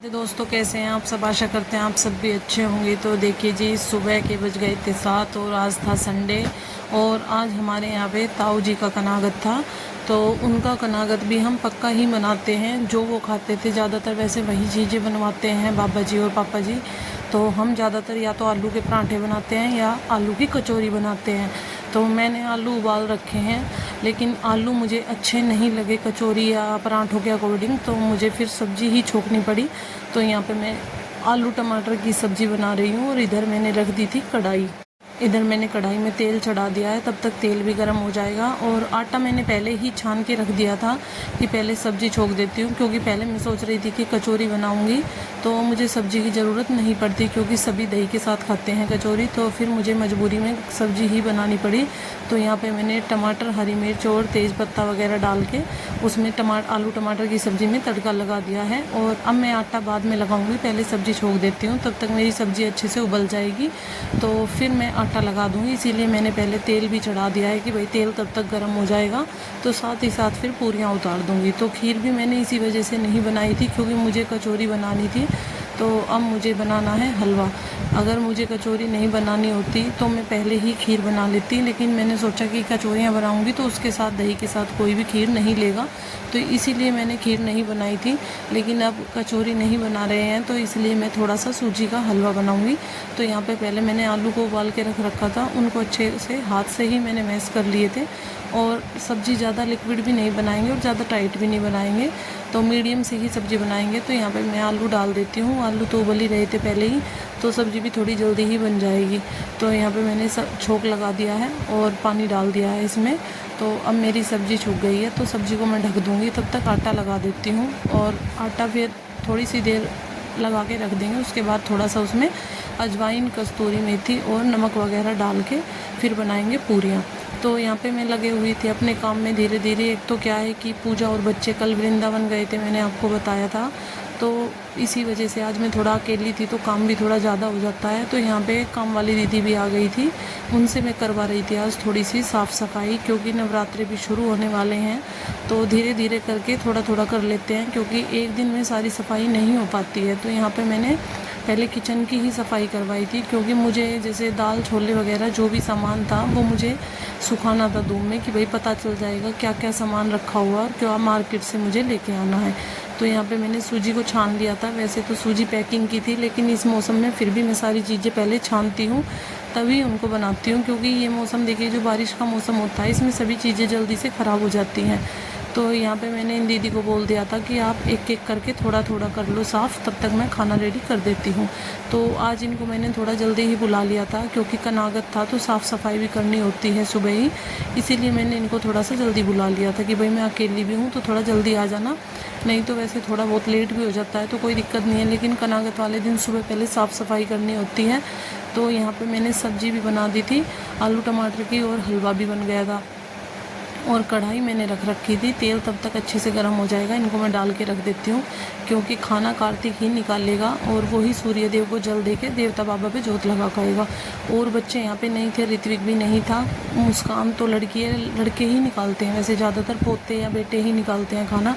दोस्तों कैसे हैं आप सब। आशा करते हैं आप सब भी अच्छे होंगे। तो देखिए जी, सुबह के बज गए थे 7 और आज था संडे और आज हमारे यहाँ पे ताऊ जी का कनागत था। तो उनका कनागत भी हम पक्का ही बनाते हैं, जो वो खाते थे ज़्यादातर वैसे वही चीज़ें बनवाते हैं बाबा जी और पापा जी। तो हम ज़्यादातर या तो आलू के पराठे बनाते हैं या आलू की कचौरी बनाते हैं। तो मैंने आलू उबाल रखे हैं, लेकिन आलू मुझे अच्छे नहीं लगे कचौरी या पराठों के अकॉर्डिंग, तो मुझे फिर सब्ज़ी ही छोंकनी पड़ी। तो यहाँ पे मैं आलू टमाटर की सब्ज़ी बना रही हूँ और इधर मैंने रख दी थी कढ़ाई। इधर मैंने कढ़ाई में तेल चढ़ा दिया है, तब तक तेल भी गर्म हो जाएगा। और आटा मैंने पहले ही छान के रख दिया था कि पहले सब्ज़ी छोंक देती हूँ, क्योंकि पहले मैं सोच रही थी कि कचौरी बनाऊँगी तो मुझे सब्ज़ी की ज़रूरत नहीं पड़ती, क्योंकि सभी दही के साथ खाते हैं कचौरी। तो फिर मुझे मजबूरी में सब्ज़ी ही बनानी पड़ी। तो यहाँ पे मैंने टमाटर, हरी मिर्च और तेज़ पत्ता वगैरह डाल के उसमें आलू टमाटर की सब्ज़ी में तड़का लगा दिया है। और अब मैं आटा बाद में लगाऊंगी, पहले सब्ज़ी छोंक देती हूँ, तब तक मेरी सब्ज़ी अच्छे से उबल जाएगी। तो फिर मैं आटा लगा दूँगी, इसीलिए मैंने पहले तेल भी चढ़ा दिया है कि भाई तेल तब तक गर्म हो जाएगा। तो साथ ही साथ फिर पूरियाँ उतार दूँगी। तो खीर भी मैंने इसी वजह से नहीं बनाई थी, क्योंकि मुझे कचौरी बनानी थी। तो अब मुझे बनाना है हलवा। अगर मुझे कचौरी नहीं बनानी होती तो मैं पहले ही खीर बना लेती, लेकिन मैंने सोचा कि कचौरियाँ बनाऊंगी तो उसके साथ दही के साथ कोई भी खीर नहीं लेगा, तो इसीलिए मैंने खीर नहीं बनाई थी। लेकिन अब कचौरी नहीं बना रहे हैं तो इसलिए मैं थोड़ा सा सूजी का हलवा बनाऊंगी। तो यहाँ पे पहले मैंने आलू को उबाल के रख रखा था, उनको अच्छे से हाथ से ही मैंने मैश कर लिए थे। और सब्ज़ी ज़्यादा लिक्विड भी नहीं बनाएंगे और ज़्यादा टाइट भी नहीं बनाएंगे, तो मीडियम से ही सब्ज़ी बनाएंगे। तो यहाँ पे मैं आलू डाल देती हूँ। आलू तो उबल ही रहे थे पहले ही, तो सब्ज़ी भी थोड़ी जल्दी ही बन जाएगी। तो यहाँ पे मैंने सब छोंक लगा दिया है और पानी डाल दिया है इसमें। तो अब मेरी सब्ज़ी सूख गई है, तो सब्ज़ी को मैं ढक दूँगी। तब तक आटा लगा देती हूँ और आटा फिर थोड़ी सी देर लगा के रख देंगे। उसके बाद थोड़ा सा उसमें अजवाइन, कस्तूरी मेथी और नमक वगैरह डाल के फिर बनाएंगे पूरियाँ। तो यहाँ पे मैं लगे हुई थी अपने काम में धीरे धीरे। एक तो क्या है कि पूजा और बच्चे कल वृंदावन गए थे, मैंने आपको बताया था, तो इसी वजह से आज मैं थोड़ा अकेली थी, तो काम भी थोड़ा ज़्यादा हो जाता है। तो यहाँ पे काम वाली दीदी भी आ गई थी, उनसे मैं करवा रही थी आज थोड़ी सी साफ़ सफाई, क्योंकि नवरात्रे भी शुरू होने वाले हैं। तो धीरे धीरे करके थोड़ा थोड़ा कर लेते हैं, क्योंकि एक दिन में सारी सफाई नहीं हो पाती है। तो यहाँ पर मैंने पहले किचन की ही सफाई करवाई थी, क्योंकि मुझे जैसे दाल छोले वगैरह जो भी सामान था वो मुझे सुखाना था धूप में, कि भाई पता चल जाएगा क्या क्या सामान रखा हुआ और क्या मार्केट से मुझे लेके आना है। तो यहाँ पे मैंने सूजी को छान लिया था। वैसे तो सूजी पैकिंग की थी, लेकिन इस मौसम में फिर भी मैं सारी चीज़ें पहले छानती हूँ, तभी उनको बनाती हूँ। क्योंकि ये मौसम देखिए, जो बारिश का मौसम होता है, इसमें सभी चीज़ें जल्दी से ख़राब हो जाती हैं। तो यहाँ पे मैंने इन दीदी को बोल दिया था कि आप एक एक करके थोड़ा थोड़ा कर लो साफ़, तब तक मैं खाना रेडी कर देती हूँ। तो आज इनको मैंने थोड़ा जल्दी ही बुला लिया था, क्योंकि कनागत था तो साफ़ सफाई भी करनी होती है सुबह ही, इसीलिए मैंने इनको थोड़ा सा जल्दी बुला लिया था कि भाई मैं अकेली भी हूँ तो थोड़ा जल्दी आ जाना। नहीं तो वैसे थोड़ा बहुत लेट भी हो जाता है तो कोई दिक्कत नहीं है, लेकिन कनागत वाले दिन सुबह पहले साफ़ सफाई करनी होती है। तो यहाँ पर मैंने सब्ज़ी भी बना दी थी आलू टमाटर की, और हलवा भी बन गया था। और कढ़ाई मैंने रख रखी थी, तेल तब तक अच्छे से गर्म हो जाएगा, इनको मैं डाल के रख देती हूँ, क्योंकि खाना कार्तिक ही निकालेगा और वही सूर्य देव को जल दे के देवता बाबा पे जोत लगा खाएगा। और बच्चे यहाँ पे नहीं थे, ऋत्विक भी नहीं था। मुस्कान तो लड़की है, लड़के ही निकालते हैं वैसे, ज़्यादातर पोते या बेटे ही निकालते हैं खाना।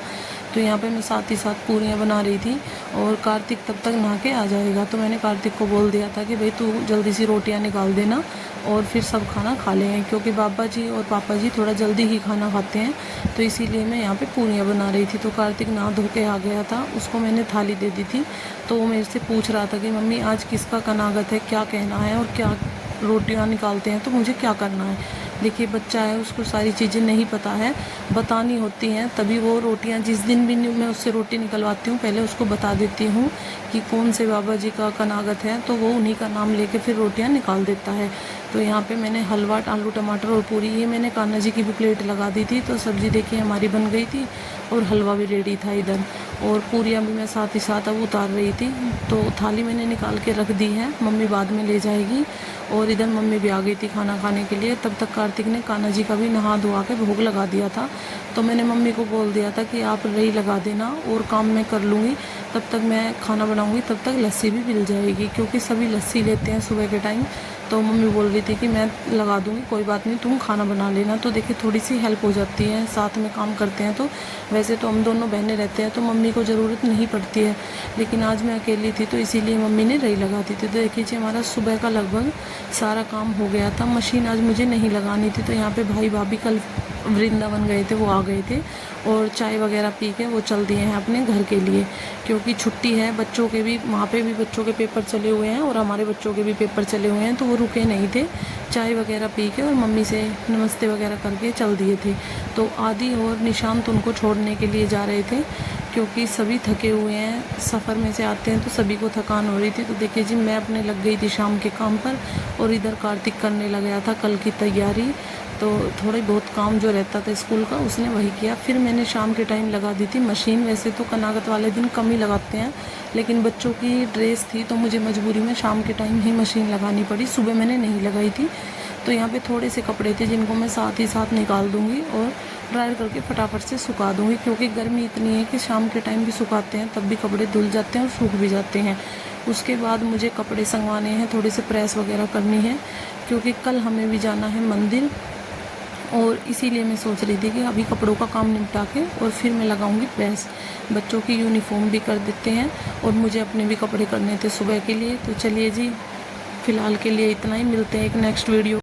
तो यहाँ पे मैं साथ ही साथ पूरियाँ बना रही थी, और कार्तिक तब तक नहा के आ जाएगा। तो मैंने कार्तिक को बोल दिया था कि भाई तू जल्दी सी रोटियाँ निकाल देना और फिर सब खाना खा लेंगे, क्योंकि बाबा जी और पापा जी थोड़ा जल्दी ही खाना खाते हैं। तो इसीलिए मैं यहाँ पे पूरियाँ बना रही थी। तो कार्तिक नहा धो के आ गया था, उसको मैंने थाली दे दी थी। तो वो मेरे से पूछ रहा था कि मम्मी आज किसका कनागत है, क्या कहना है और क्या रोटियाँ निकालते हैं, तो मुझे क्या करना है। देखिए बच्चा है, उसको सारी चीज़ें नहीं पता है, बतानी होती हैं तभी वो रोटियां, जिस दिन भी मैं उससे रोटी निकलवाती हूँ पहले उसको बता देती हूँ कि कौन से बाबा जी का कनागत है, तो वो उन्हीं का नाम लेके फिर रोटियां निकाल देता है। तो यहाँ पे मैंने हलवा, आलू टमाटर और पूरी, ये मैंने कान्हा जी की भी प्लेट लगा दी थी। तो सब्ज़ी देखिए हमारी बन गई थी और हलवा भी रेडी था इधर, और पूरियाँ भी मैं साथ ही साथ अब उतार रही थी। तो थाली मैंने निकाल के रख दी है, मम्मी बाद में ले जाएगी। और इधर मम्मी भी आ गई थी खाना खाने के लिए। तब तक कार्तिक ने कान्हा जी का भी नहा धोआ के भोग लगा दिया था। तो मैंने मम्मी को बोल दिया था कि आप रही लगा देना और काम मैं कर लूँगी, तब तक मैं खाना बनाऊंगी, तब तक लस्सी भी मिल जाएगी, क्योंकि सभी लस्सी लेते हैं सुबह के टाइम। तो मम्मी बोल रही थी कि मैं लगा दूंगी, कोई बात नहीं, तुम खाना बना लेना। तो देखिए थोड़ी सी हेल्प हो जाती है, साथ में काम करते हैं। तो वैसे तो हम दोनों बहनें रहते हैं तो मम्मी को ज़रूरत नहीं पड़ती है, लेकिन आज मैं अकेली थी तो इसीलिए मम्मी ने रही लगा दी थी। तो देखिए जी हमारा सुबह का लगभग सारा काम हो गया था। मशीन आज मुझे नहीं लगानी थी, तो यहाँ पे भाई भाभी कल वृंदावन गए थे, वो आ गए थे और चाय वगैरह पी के वो चल दिए हैं अपने घर के लिए, क्योंकि छुट्टी है बच्चों के भी, वहाँ पे भी बच्चों के पेपर चले हुए हैं और हमारे बच्चों के भी पेपर चले हुए हैं। तो वो रुके नहीं थे, चाय वगैरह पी के और मम्मी से नमस्ते वगैरह करके चल दिए थे। तो आदि और निशांत उनको छोड़ने के लिए जा रहे थे, क्योंकि सभी थके हुए हैं, सफ़र में से आते हैं तो सभी को थकान हो रही थी। तो देखिए जी मैं अपने लग गई थी शाम के काम पर, और इधर कार्तिक करने लग गया था कल की तैयारी। तो थोड़े बहुत काम जो रहता था स्कूल का उसने वही किया। फिर मैंने शाम के टाइम लगा दी थी मशीन। वैसे तो कनागत वाले दिन कम ही लगाते हैं, लेकिन बच्चों की ड्रेस थी तो मुझे मजबूरी में शाम के टाइम ही मशीन लगानी पड़ी, सुबह मैंने नहीं लगाई थी। तो यहाँ पे थोड़े से कपड़े थे जिनको मैं साथ ही साथ निकाल दूँगी और ड्रायर करके फटाफट से सुखा दूँगी, क्योंकि गर्मी इतनी है कि शाम के टाइम भी सुखाते हैं तब भी कपड़े धुल जाते हैं और सूख भी जाते हैं। उसके बाद मुझे कपड़े संगवाने हैं, थोड़ी सी प्रेस वगैरह करनी है, क्योंकि कल हमें भी जाना है मंदिर। और इसीलिए मैं सोच रही थी कि अभी कपड़ों का काम निपटा के और फिर मैं लगाऊंगी प्रेस। बच्चों की यूनिफॉर्म भी कर देते हैं और मुझे अपने भी कपड़े करने थे सुबह के लिए। तो चलिए जी, फ़िलहाल के लिए इतना ही, मिलते हैं एक नेक्स्ट वीडियो।